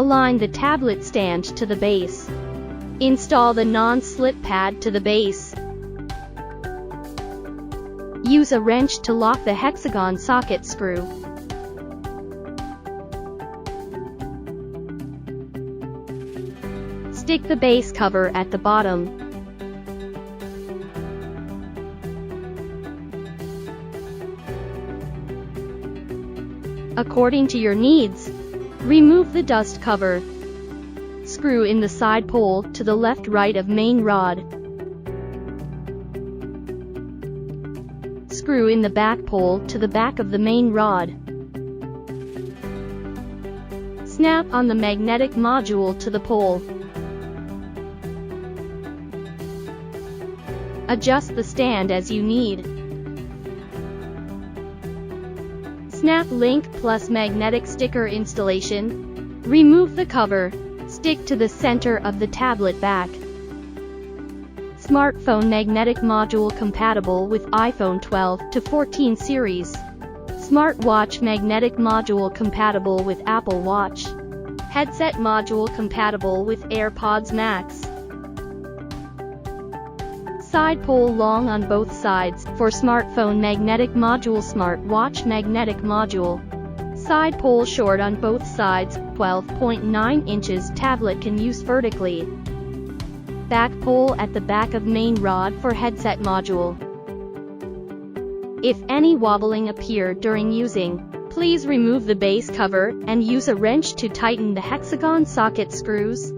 Align the tablet stand to the base. Install the non-slip pad to the base. Use a wrench to lock the hexagon socket screw. Stick the base cover at the bottom. According to your needs, remove the dust cover. Screw in the side pole to the left-right of main rod. Screw in the back pole to the back of the main rod. Snap on the magnetic module to the pole. Adjust the stand as you need. Snap Link Plus magnetic sticker installation. Remove the cover. Stick to the center of the tablet back. Smartphone magnetic module compatible with iPhone 12 to 14 series. Smartwatch magnetic module compatible with Apple Watch. Headset module compatible with AirPods Max. Side pole long on both sides for smartphone magnetic module, smartwatch magnetic module. Side pole short on both sides, 12.9 inches. Tablet can use vertically. Back pole at the back of main rod for headset module. If any wobbling appeared during using, please remove the base cover and use a wrench to tighten the hexagon socket screws.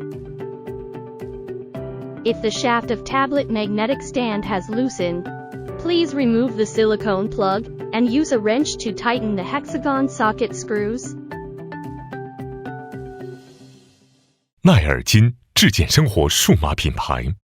If the shaft of tablet magnetic stand has loosened, please remove the silicone plug and use a wrench to tighten the hexagon socket screws. 奈尔金，质检生活数码品牌。